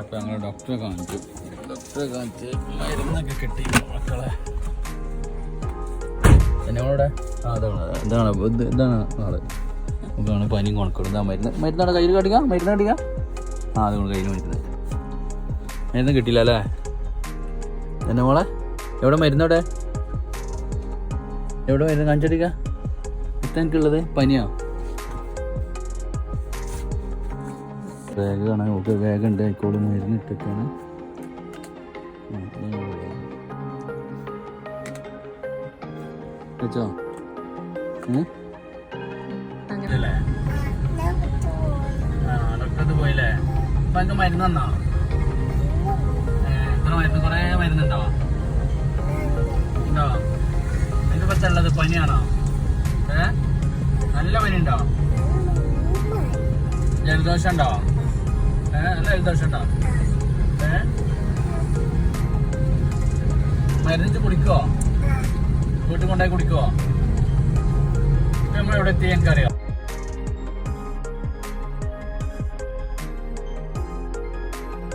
ഇപ്പം ഞങ്ങൾ ഡോക്ടറെ കാണിച്ചു മരുന്നൊക്കെ കിട്ടി മക്കളെ. എന്നോടെ ഇതാണ് ആള്. നമുക്കാണ് പനിയും കൊണക്കണം. ഇതാ മരുന്നാണ് കയ്യിൽ കടിക്കാം. മരുന്ന് കടിക്കാം. അതുകൊണ്ട് കയ്യിൽ മരുന്ന് കിട്ടിയില്ല അല്ലേ എന്നെ മോളെ? എവിടെ മരുന്നോടെ? എവിടെ മരുന്ന് കാണിച്ചടിക്കാം? ഇപ്പം എനിക്കുള്ളത് പനിയോ? ബാഗ് കാണാൻ നോക്കുക. ബാഗ് ഉണ്ട്. ആയിക്കോട് മരുന്ന് ഇട്ടൊക്കെയാണ്. വെച്ചോ ഡോക്ടർ പോയില്ലേ? അപ്പൊ എനിക്ക് മരുന്ന് തന്നോ? എത്ര മരുന്ന്? കൊറേ മരുന്നുണ്ടോ? ഉണ്ടോ? എനിക്ക് പറ്റുള്ളത് പനിയാണോ? നല്ല പനി ഉണ്ടോ? ജലദോഷം ഉണ്ടോ? നല്ല ജലദോഷം ഉണ്ടോ? മരുന്നിച്ച് കുടിക്കുവോ? വീട്ടിൽ കൊണ്ടുപോയി കുടിക്കുവോ? നമ്മൾ എവിടെ എത്തി എനിക്കറിയാം.